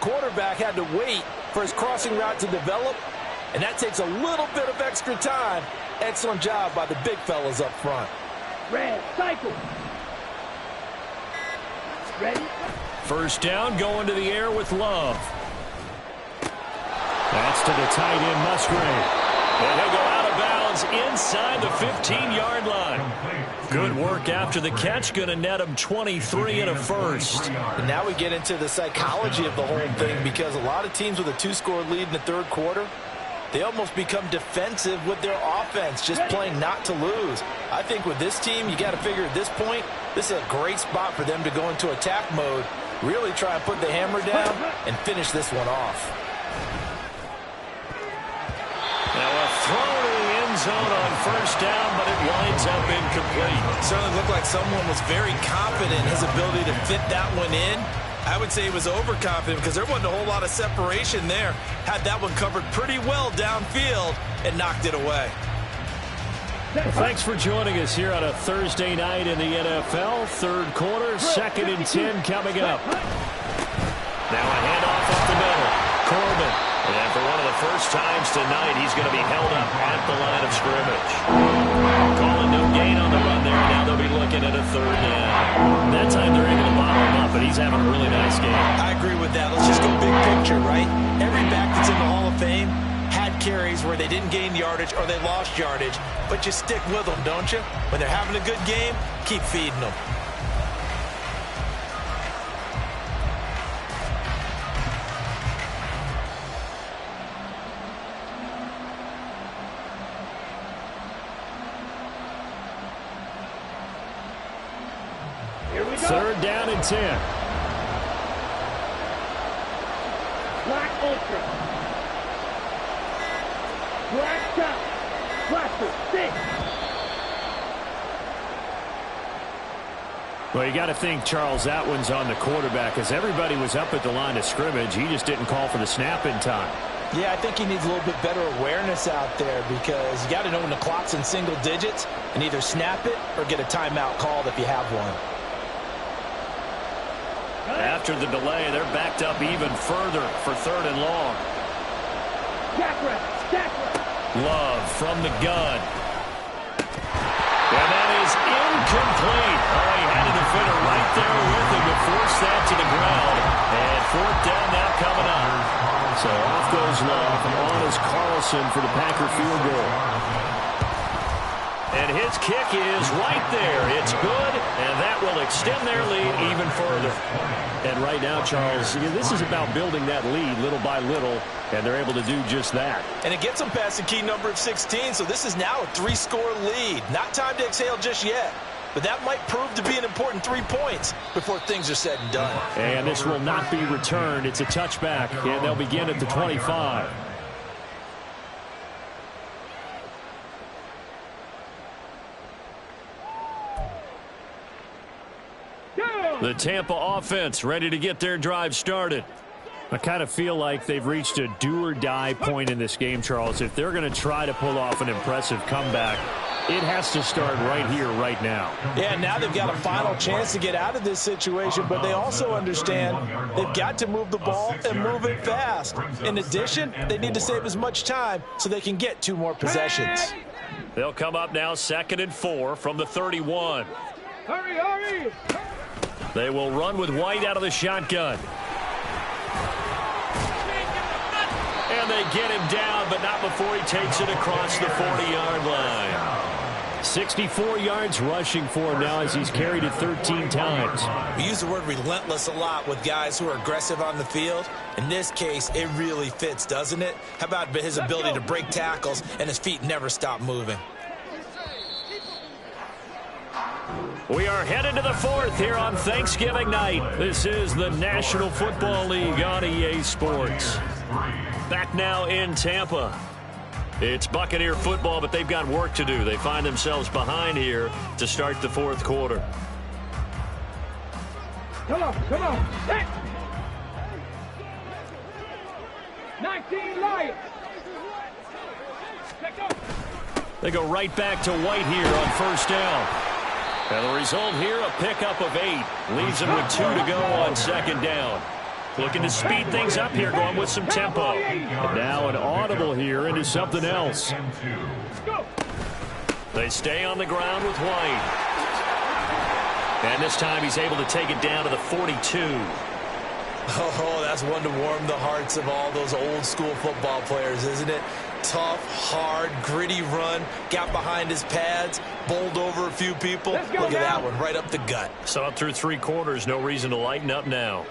C: Quarterback had to wait for his crossing route to develop, and that takes a little bit of extra time. Excellent job by the big fellas up front.
B: Red, cycle. Ready?
A: First down, going to the air with Love. That's to the tight end, Musgrave. And he'll go out of bounds inside the 15-yard line. Good work after the catch. Going to net him 23 and a first.
C: And now we get into the psychology of the whole thing, because a lot of teams with a 2-score lead in the third quarter, they almost become defensive with their offense, just playing not to lose. I think with this team, you got to figure at this point, this is a great spot for them to go into attack mode, really try and put the hammer down and finish this one off.
A: Now a throw to the end zone on first down, but it winds up incomplete.
F: Certainly looked like someone was very confident in his ability to fit that one in. I would say he was overconfident because there wasn't a whole lot of separation there. Had that one covered pretty well downfield and knocked it away.
A: Thanks for joining us here on a Thursday night in the NFL. Third quarter, 2nd and 10 coming up. Now a handoff up the middle. Corbin. And for one of the first times tonight, he's going to be held up at the line of scrimmage. Calling no gain on the run there. Now they'll be looking at a third down. That time they're able to bottle him up, but he's having a really nice game.
F: I agree with that. Let's just go big picture, right? Every back that's in the Hall of Fame had carries where they didn't gain yardage or they lost yardage, but you stick with them, don't you? When they're having a good game, keep feeding them.
A: Third down and 10.
B: Black ultra. Black top. Blaster, 6.
A: Well, you got to think, Charles, that one's on the quarterback, as everybody was up at the line of scrimmage. He just didn't call for the snap in time.
C: Yeah, I think he needs a little bit better awareness out there, because you got to know when the clock's in single digits and either snap it or get a timeout called if you have one.
A: After the delay, they're backed up even further for third and long. Love from the gun. And that is incomplete. Oh, he had a defender right there with him to force that to the ground. And fourth down now coming up. So off goes Love. On is Carlson for the Packer field goal. And his kick is right there. It's good, and that will extend their lead even further. And right now, Charles, this is about building that lead little by little, and they're able to do just that.
F: And it gets them past the key number of 16, so this is now a 3-score lead. Not time to exhale just yet, but that might prove to be an important 3 points before things are said and done.
A: And this will not be returned. It's a touchback, and they'll begin at the 25. The Tampa offense ready to get their drive started. I kind of feel like they've reached a do-or-die point in this game, Charles. If they're going to try to pull off an impressive comeback, it has to start right here, right now.
C: Yeah, now they've got a final chance to get out of this situation, but they also understand they've got to move the ball and move it fast. In addition, they need to save as much time so they can get 2 more possessions.
A: They'll come up now 2nd and 4 from the 31.
B: Hurry, hurry!
A: They will run with White out of the shotgun. And they get him down, but not before he takes it across the 40-yard line. 64 yards rushing for him now as he's carried it 13 times.
F: We use the word relentless a lot with guys who are aggressive on the field. In this case, it really fits, doesn't it? How about his ability to break tackles and his feet never stop moving?
A: We are headed to the 4th here on Thanksgiving night. This is the National Football League on EA Sports. Back now in Tampa. It's Buccaneer football, but they've got work to do. They find themselves behind here to start the 4th quarter.
B: Come on, come on. Hey. 19 Lions.
A: They go right back to White here on 1st down. And the result here, a pickup of 8. Leaves them with 2 to go on 2nd down. Looking to speed things up here, going with some tempo. And now an audible here into something else. They stay on the ground with White. And this time he's able to take it down to the 42.
F: Oh, that's one to warm the hearts of all those old school football players, isn't it? Tough, hard, gritty run, got behind his pads, bowled over a few people. Look at that one, right up the gut.
A: So up through 3 quarters, no reason to lighten up now.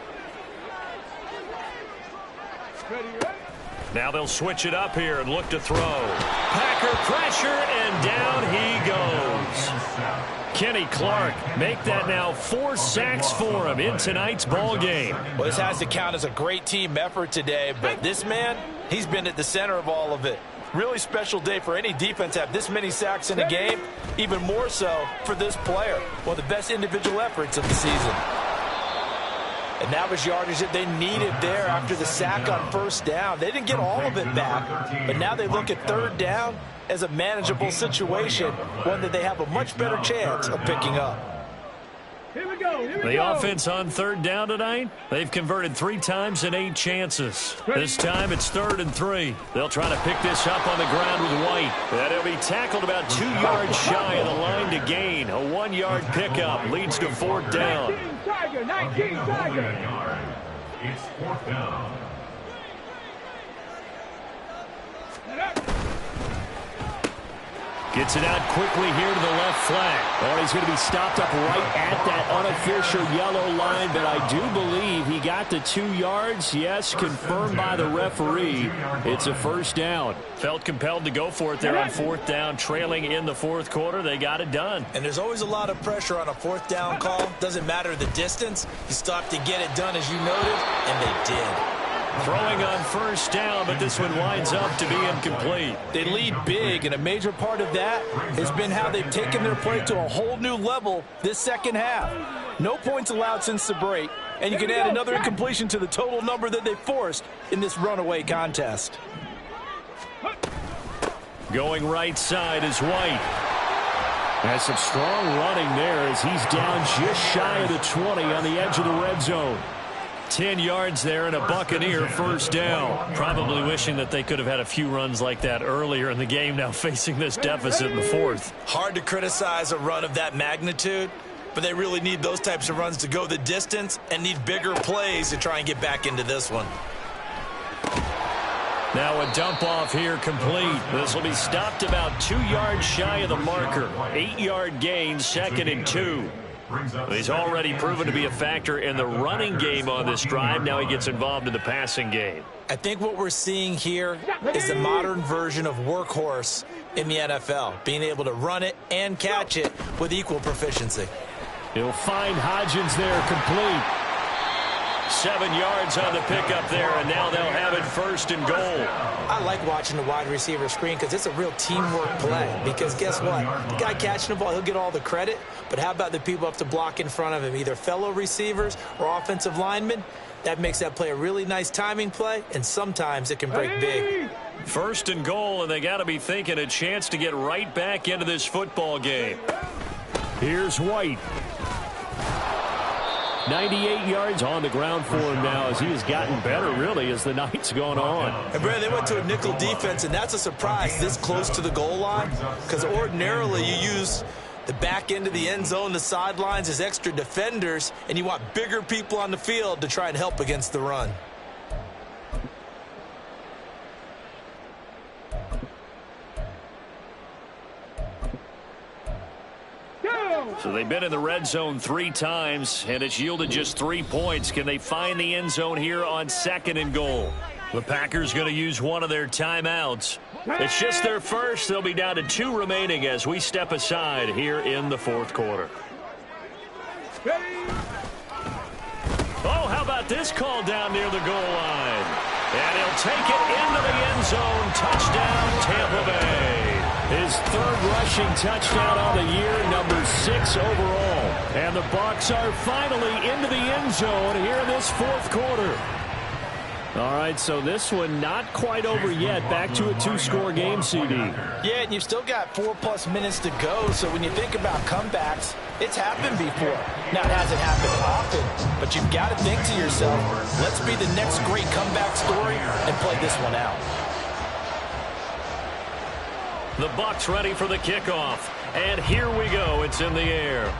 A: Now they'll switch it up here and look to throw. Packer pressure, and down he goes. Kenny Clark make that now 4 sacks for him in tonight's ball game.
C: Well, this has to count as a great team effort today, but this man, he's been at the center of all of it. Really special day for any defense to have this many sacks in a game, even more so for this player. One of the best individual efforts of the season. And that was yardage that they needed there after the sack on 1st down. They didn't get all of it back, but now they look at 3rd down as a manageable situation, one that they have a much better chance of picking up.
B: Here we go, here we
A: The
B: go.
A: offense on 3rd down tonight, they've converted 3 times in 8 chances. This time it's 3rd and 3. They'll try to pick this up on the ground with White. And he'll be tackled about 2 yards shy of the line to gain. A 1-yard pickup leads to 4th down.
B: 19 Tiger, 19 Tiger.
E: It's 4th down.
A: Gets it out quickly here to the left flank. Oh, he's going to be stopped up right at that unofficial yellow line, but I do believe he got the 2 yards. Yes, confirmed by the referee. It's a 1st down. Felt compelled to go for it there on 4th down, trailing in the 4th quarter. They got it done.
F: And there's always a lot of pressure on a 4th down call. Doesn't matter the distance. You stop to get it done, as you noted, and they did.
A: Throwing on 1st down, but this one winds up to be incomplete.
C: They lead big, and a major part of that has been how they've taken their play to a whole new level this 2nd half. No points allowed since the break, and you can add another incompletion to the total number that they forced in this runaway contest.
A: Going right side is White. Has some strong running there as he's down just shy of the 20 on the edge of the red zone. 10 yards there and a Buccaneer 1st down. Probably wishing that they could have had a few runs like that earlier in the game, now facing this deficit in the 4th.
F: Hard to criticize a run of that magnitude, but they really need those types of runs to go the distance and need bigger plays to try and get back into this one.
A: Now a dump off here complete. This will be stopped about 2 yards shy of the marker. 8-yard gain, 2nd and 2. He's already proven to be a factor in the running game on this drive. Now he gets involved in the passing game.
F: I think what we're seeing here is the modern version of workhorse in the NFL, being able to run it and catch it with equal proficiency.
A: He'll find Hodgins there complete. 7 yards on the pickup there, and now they'll have it 1st and goal.
F: I like watching the wide receiver screen because it's a real teamwork play. Because guess what? The guy catching the ball, he'll get all the credit. But how about the people up to block in front of him, either fellow receivers or offensive linemen?
C: That makes that play a really nice timing play, and sometimes it can break big.
A: First and goal, and they got to be thinking a chance to get right back into this football game. Here's White. 98 yards on the ground for him now as he has gotten better, really, as the night's gone on.
F: And, Brad, they went to a nickel defense, and that's a surprise this close to the goal line, because ordinarily you use the back end of the end zone, the sidelines as extra defenders, and you want bigger people on the field to try and help against the run.
A: So they've been in the red zone 3 times, and it's yielded just 3 points. Can they find the end zone here on 2nd and goal? The Packers going to use one of their timeouts. It's just their first. They'll be down to 2 remaining as we step aside here in the 4th quarter. Oh, how about this call down near the goal line? And he'll take it into the end zone. Touchdown, Tampa Bay. His 3rd rushing touchdown on the year, number 6 overall. And the Bucs are finally into the end zone here in this 4th quarter. All right, so this one not quite over yet. Back to a 2-score game, CD.
C: Yeah, and you've still got 4+ minutes to go, so when you think about comebacks, it's happened before. Now, it hasn't happened often, but you've got to think to yourself, let's be the next great comeback story and play this one out.
A: The Bucs ready for the kickoff. And here we go. It's in the air.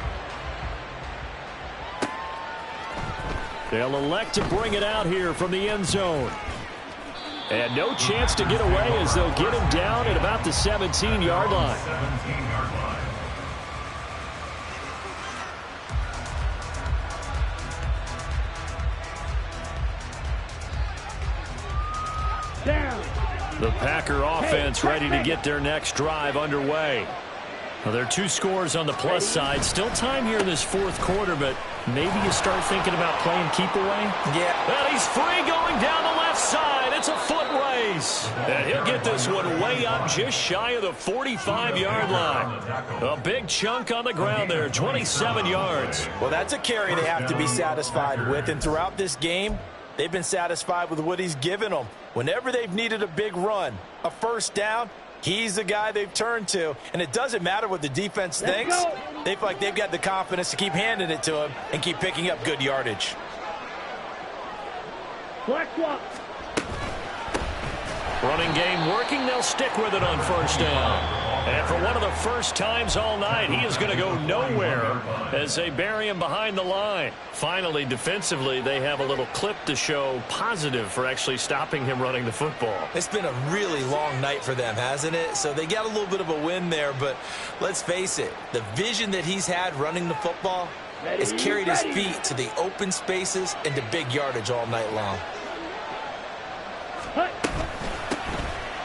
A: They'll elect to bring it out here from the end zone. And no chance to get away as they'll get him down at about the 17-yard line. The Packer offense ready to get their next drive underway. Well, there are 2 scores on the plus side. Still time here in this 4th quarter, but maybe you start thinking about playing keep away.
C: Yeah.
A: And he's free going down the left side. It's a foot race. And he'll get this one way up just shy of the 45-yard line. A big chunk on the ground there, 27 yards.
C: Well, that's a carry they have to be satisfied with, and throughout this game, they've been satisfied with what he's given them. Whenever they've needed a big run, a first down, he's the guy they've turned to. And it doesn't matter what the defense thinks. They feel like they've got the confidence to keep handing it to him and keep picking up good yardage.
A: Running game working. They'll stick with it on first down. And for one of the first times all night, he is going to go nowhere as they bury him behind the line. Finally, defensively, they have a little clip to show positive for actually stopping him running the football.
F: It's been a really long night for them, hasn't it? So they got a little bit of a win there, but let's face it, the vision that he's had running the football has carried his feet to the open spaces and to big yardage all night long.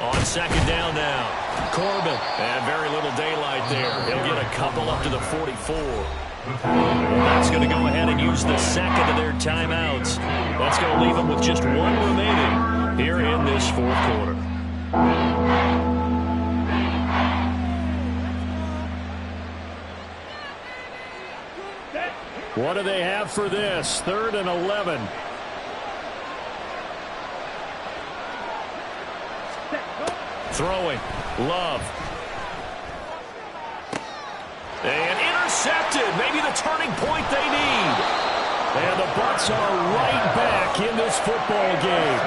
A: On 2nd down now. Corbin. And very little daylight there. He'll get a couple up to the 44. That's going to go ahead and use the 2nd of their timeouts. That's going to leave them with just 1 remaining here in this 4th quarter. What do they have for this? 3rd and 11. Throwing. Love. And intercepted. Maybe the turning point they need. And the Bucs are right back in this football game.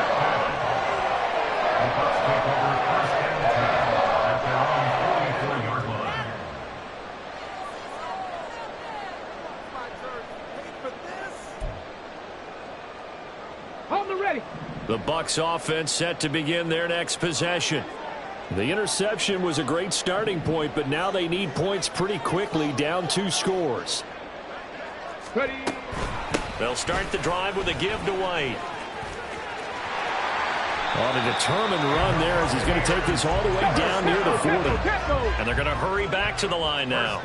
B: On the ready.
A: The Bucs offense set to begin their next possession. The interception was a great starting point, but now they need points pretty quickly, down 2 scores.
B: Ready.
A: They'll start the drive with a give to White. On a determined run there as he's going to take this all the way down near the 40. And they're going to hurry back to the line now.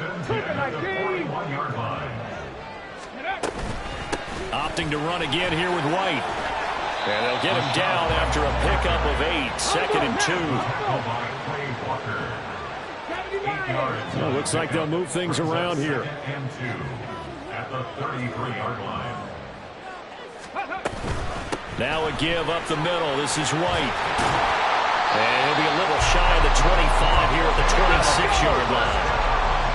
A: Opting to run again here with White. And they'll get him down after a pickup of 8, 2nd and 2. Well, looks like they'll move things around here.
E: At the 33-yard line.
A: Now a give up the middle. This is White. And he'll be a little shy of the 25 here at the 26-yard line.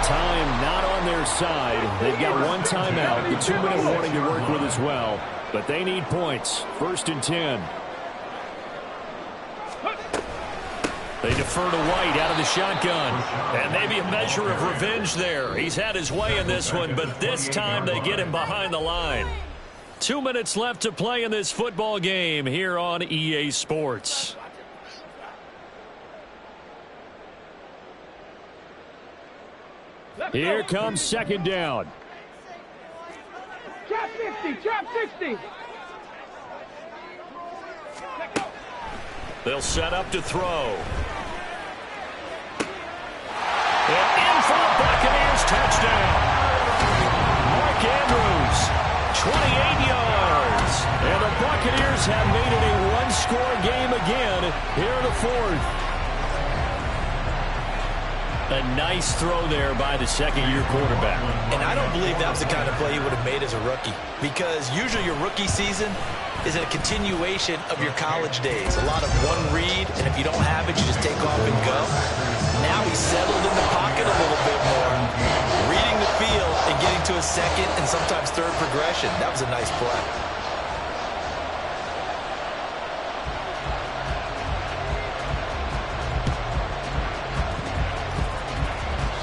D: Time not on their side. They've got one timeout, the 2-minute warning to work with as well. But they need points. 1st and 10.
A: They defer to White out of the shotgun. And maybe a measure of revenge there. He's had his way in this one, but this time they get him behind the line. 2 minutes left to play in this football game here on EA Sports.
D: Here comes 2nd down.
B: Trap 60, trap 60.
A: They'll set up to throw. And in for the Buccaneers, touchdown. Mark Andrews, 28 yards.
D: And the Buccaneers have made it a one-score game again here in the 4th.
A: A nice throw there by the second-year quarterback.
F: And I don't believe that was the kind of play he would have made as a rookie, because usually your rookie season is a continuation of your college days. A lot of one read, and if you don't have it, you just take off and go. Now he's settled in the pocket a little bit more, reading the field and getting to a second and sometimes third progression. That was a nice play.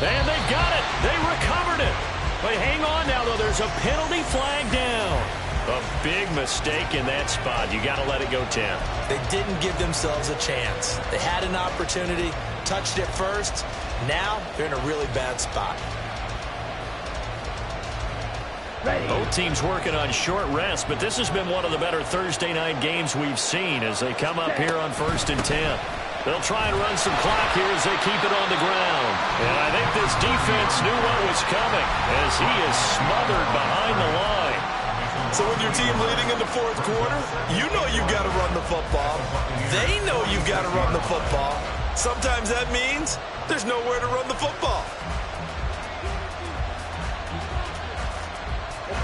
A: And they got it. They recovered it. But hang on now, though. There's a penalty flag down. A big mistake in that spot. You got to let it go 10.
F: They didn't give themselves a chance. They had an opportunity, touched it first. Now they're in a really bad spot.
A: Both teams working on short rest, but this has been one of the better Thursday night games we've seen as they come up here on 1st and 10. They'll try and run some clock here as they keep it on the ground. And I think this defense knew what was coming as he is smothered behind the line.
F: So with your team leading in the 4th quarter, you know you've got to run the football. They know you've got to run the football. Sometimes that means there's nowhere to run the football.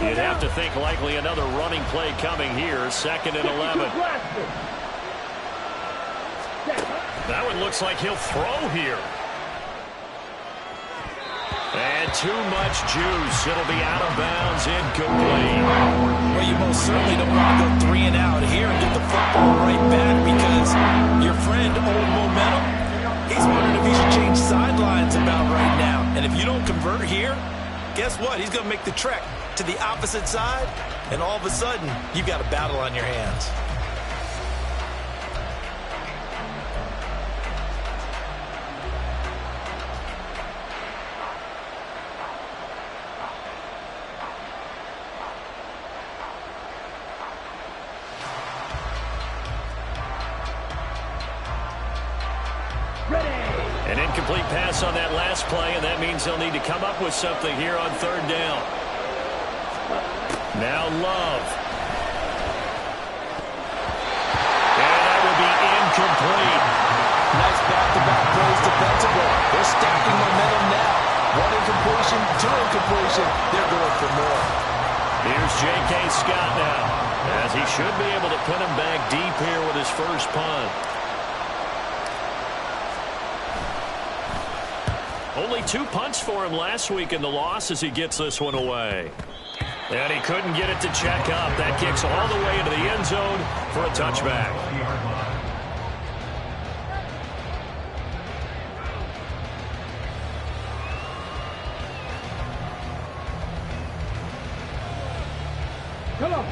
A: You'd have to think likely another running play coming here. 2nd and 11. That one looks like he'll throw here. And too much juice. It'll be out of bounds, incomplete.
F: Well, you most certainly don't want to go 3 and out here and get the football right back, because your friend, Old Momentum, he's wondering if he should change sidelines about right now. And if you don't convert here, guess what? He's going to make the trek to the opposite side, and all of a sudden, you've got a battle on your hands.
A: An incomplete pass on that last play, and that means they'll need to come up with something here on 3rd down. Now Love. And that will be incomplete.
C: Nice back-to-back plays defensively. They're stacking momentum now. 1 incompletion, 2 incompletion. They're going for more.
A: Here's J.K. Scott now, as he should be able to pin him back deep here with his first punt. Only 2 punts for him last week in the loss as he gets this one away. And he couldn't get it to check up. That kicks all the way into the end zone for a touchback.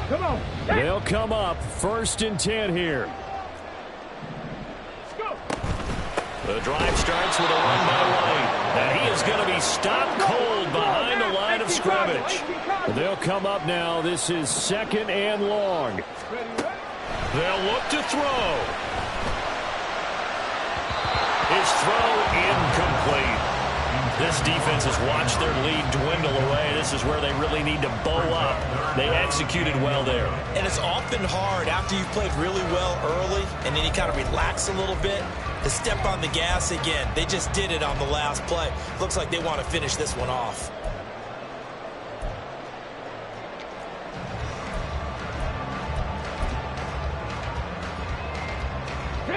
B: Come on.
D: They'll come up 1st and 10 here.
A: The drive starts with a run by White. And he is going to be stopped cold behind the line of scrimmage.
D: They'll come up now. This is 2nd and long.
A: They'll look to throw. His throw incomplete. This defense has watched their lead dwindle away. This is where they really need to bow up. They executed well there.
F: And it's often hard after you've played really well early and then you kind of relax a little bit to step on the gas again. They just did it on the last play. Looks like they want to finish this one off.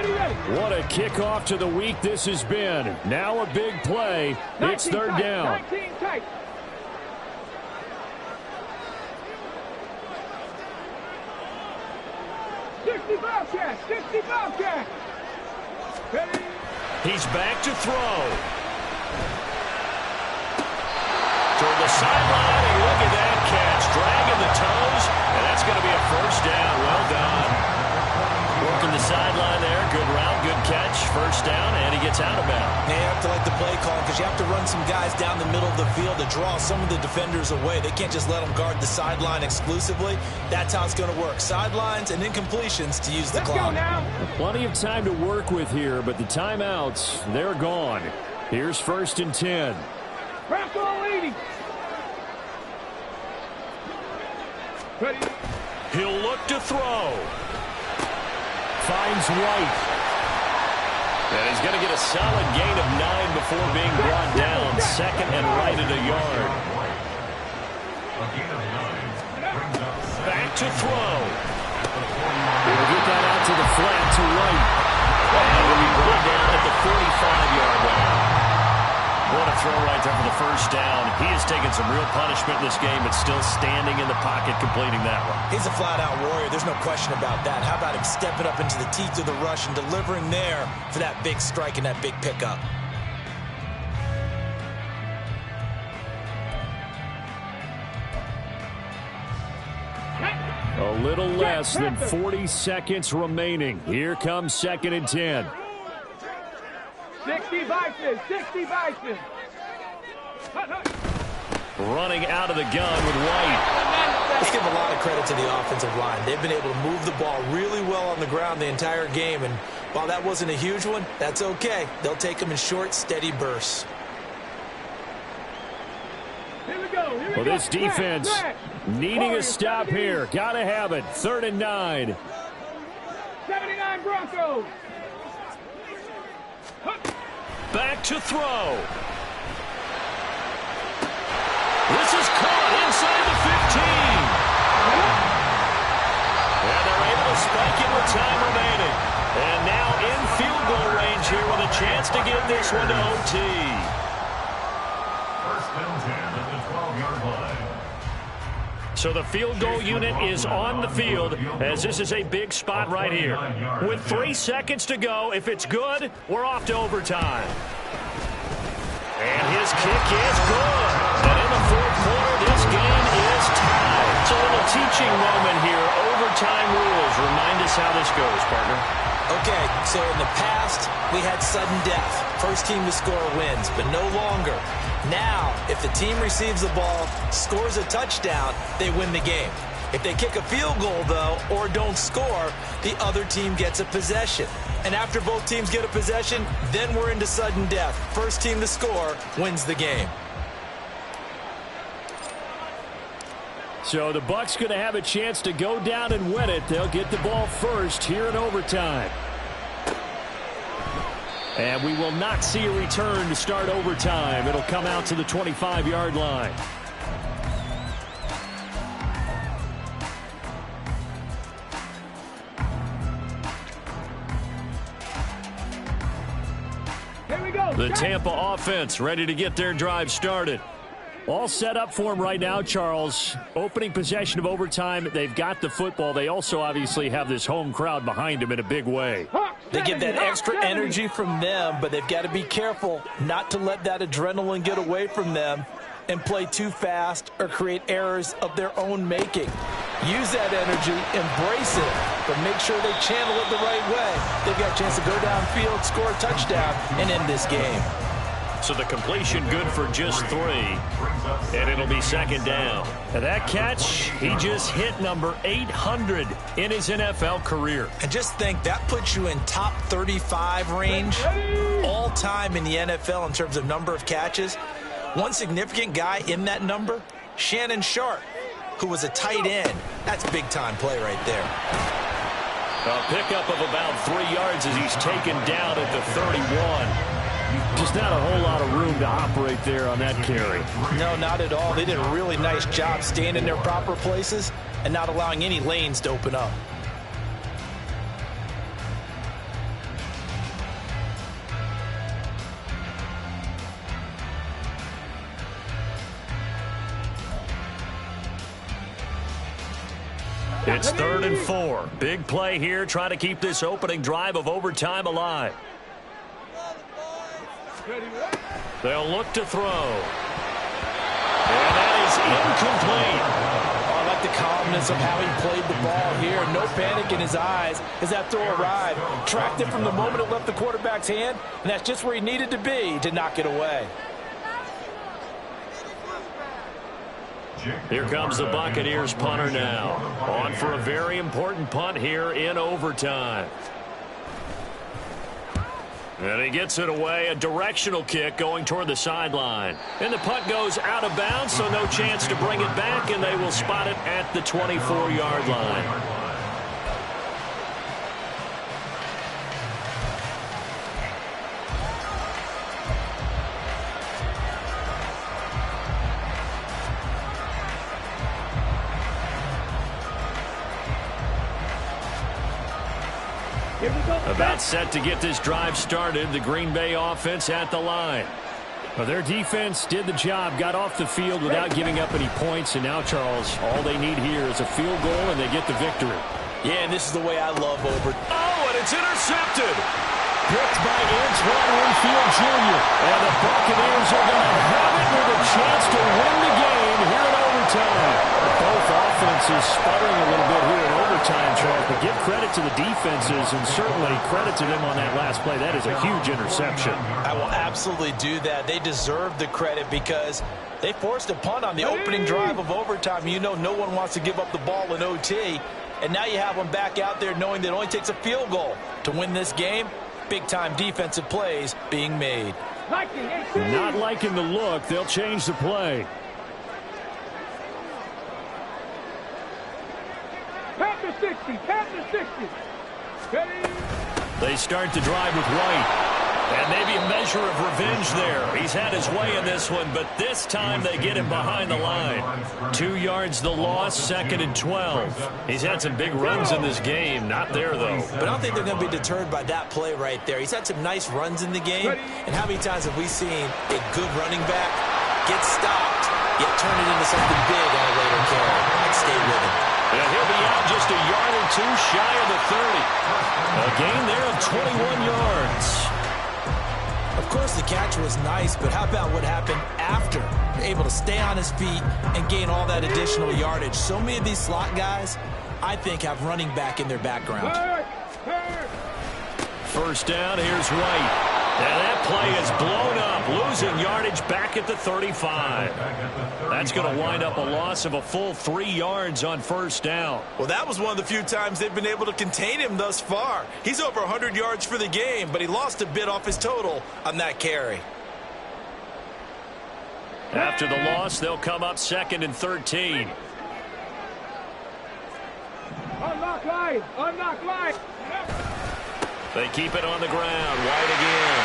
A: What a kickoff to the week this has been. Now a big play. It's third down.
B: 19 tight.
A: He's back to throw. Toward the sideline, and look at that catch. Dragging the toes, and that's going to be a first down. Well done. Working the sideline there. Good route, good catch. First down, and he gets out of bounds.
F: They have to like the play call because you have to run some guys down the middle of the field to draw some of the defenders away. They can't just let them guard the sideline exclusively. That's how it's going to work. Sidelines and incompletions to use the clock.
A: Plenty of time to work with here, but the timeouts, they're gone. Here's 1st and 10. He'll look to throw. Finds White. And he's going to get a solid gain of 9 before being brought down. 2nd and right at a yard. Back to throw. He'll get that out to the flat to White. And will be brought down at the 45-yard line. What a throw right there for the first down. He has taken some real punishment in this game, but still standing in the pocket completing that one.
F: He's a flat-out warrior. There's no question about that. How about him stepping up into the teeth of the rush and delivering there for that big strike and that big pickup?
A: A little less than 40 seconds remaining. Here comes 2nd and 10.
B: 60 Vikings, 60 Vikings.
A: Running out of the gun with White.
F: Let's give a lot of credit to the offensive line. They've been able to move the ball really well on the ground the entire game, and while that wasn't a huge one, that's okay. They'll take them in short, steady bursts.
B: Here we go.
A: Well, this defense needing a stop here. Got to have it. 3rd and 9.
B: 79 Broncos.
A: Back to throw. This is caught inside the 15. And they're able to spike it with time remaining. And now in field goal range here with a chance to get this one to OT.
E: 1st and 10 at the 12-yard line.
A: So the field goal unit is on the field as this is a big spot right here. With 3 seconds to go, if it's good, we're off to overtime. And his kick is good. And in the 4th quarter, this game is tied. It's a little teaching moment here. Overtime rules. Remind us how this goes, partner.
F: Okay, so in the past, we had sudden death. First team to score wins, but no longer. Now, if the team receives the ball, scores a touchdown, they win the game. If they kick a field goal, though, or don't score, the other team gets a possession. And after both teams get a possession, then we're into sudden death. First team to score wins the game.
A: So the Bucs going to have a chance to go down and win it. They'll get the ball first here in overtime. And we will not see a return to start overtime. It'll come out to the 25-yard line.
B: Here we go.
A: The Tampa offense ready to get their drive started. All set up for them right now, Charles. Opening possession of overtime. They've got the football. They also obviously have this home crowd behind them in a big way.
C: They get that extra energy from them, but they've got to be careful not to let that adrenaline get away from them and play too fast or create errors of their own making. Use that energy, embrace it, but make sure they channel it the right way. They've got a chance to go downfield, score a touchdown, and end this game.
A: So the completion good for just 3, and it'll be second down. And that catch, he just hit number 800 in his NFL career.
F: And just think, that puts you in top 35 range all time in the NFL in terms of number of catches. One significant guy in that number, Shannon Sharp, who was a tight end. That's big-time play right there.
A: A pickup of about 3 yards as he's taken down at the 31. Just not a whole lot of room to operate there on that carry.
C: No, not at all. They did a really nice job staying in their proper places and not allowing any lanes to open up.
A: It's 3rd and 4. Big play here, trying to keep this opening drive of overtime alive. They'll look to throw. And that is incomplete.
C: Oh, I like the calmness of how he played the ball here. No panic in his eyes as that throw arrived. Tracked it from the moment it left the quarterback's hand, and that's just where he needed to be to knock it away.
A: Here comes the Buccaneers punter now. On for a very important punt here in overtime. And he gets it away, a directional kick going toward the sideline. And the punt goes out of bounds, so no chance to bring it back, and they will spot it at the 24-yard line. About set to get this drive started, the Green Bay offense at the line.
D: Well, their defense did the job, got off the field without giving up any points, and now, Charles, all they need here is a field goal, and they get the victory.
C: Yeah, and this is the way I love over.
A: Oh, and it's intercepted.
D: Picked by Antoine Winfield Jr.
A: And the Buccaneers are going to have it with a chance to win the game here in overtime.
D: Both offenses sputtering a little bit here in overtime, Charles, but give credit to the defenses and certainly credit to them on that last play. That is a huge interception.
C: I will absolutely do that. They deserve the credit because they forced a punt on the opening drive of overtime. You know no one wants to give up the ball in OT, and now you have them back out there knowing that it only takes a field goal to win this game. Big-time defensive plays being made.
D: Not liking the look. They'll change the play.
B: Panther 60, Panther 60. Ready?
A: They start the drive with White. And maybe a measure of revenge there. He's had his way in this one, but this time they get him behind the line. 2 yards the loss, 2nd and 12. He's had some big runs in this game. Not there, though.
F: But I don't think they're going to be deterred by that play right there. He's had some nice runs in the game. And how many times have we seen a good running back get stopped, yet turn it into something big on a later carry? I'd stay with him.
A: And he'll be out just a yard or two shy of the 30. A gain there of 21 yards.
F: Of course, the catch was nice, but how about what happened after? Able to stay on his feet and gain all that additional yardage. So many of these slot guys, I think, have running back in their background.
A: First down, here's White. And that play is blown up, losing yardage back at the 35. That's going to wind up a loss of a full 3 yards on first down.
F: Well, that was one of the few times they've been able to contain him thus far. He's over 100 yards for the game, but he lost a bit off his total on that carry.
A: After the loss, they'll come up 2nd and 13.
B: Unlock line, unlock line.
A: They keep it on the ground. White again.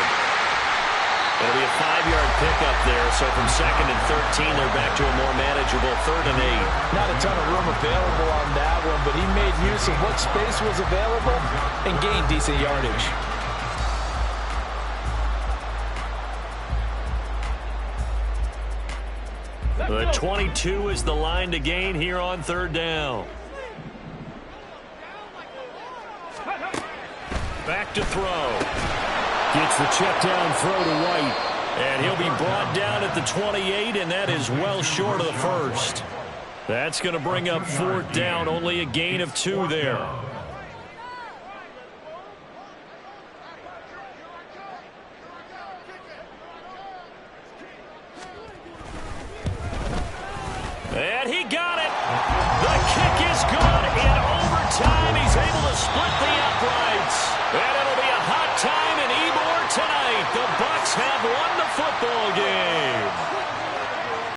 A: It'll be a 5-yard pickup there. So from 2nd and 13, they're back to a more manageable 3rd and 8.
C: Not a ton of room available on that one, but he made use of what space was available and gained decent yardage.
A: The 22 is the line to gain here on 3rd down. Back to throw.
D: Gets the check down throw to White.
A: And he'll be brought down at the 28, and that is well short of the first. That's going to bring up 4th down, only a gain of 2 there. And he got it. The kick is good in overtime. He's able to split the uprights. And it'll be a hot time in Ybor tonight. The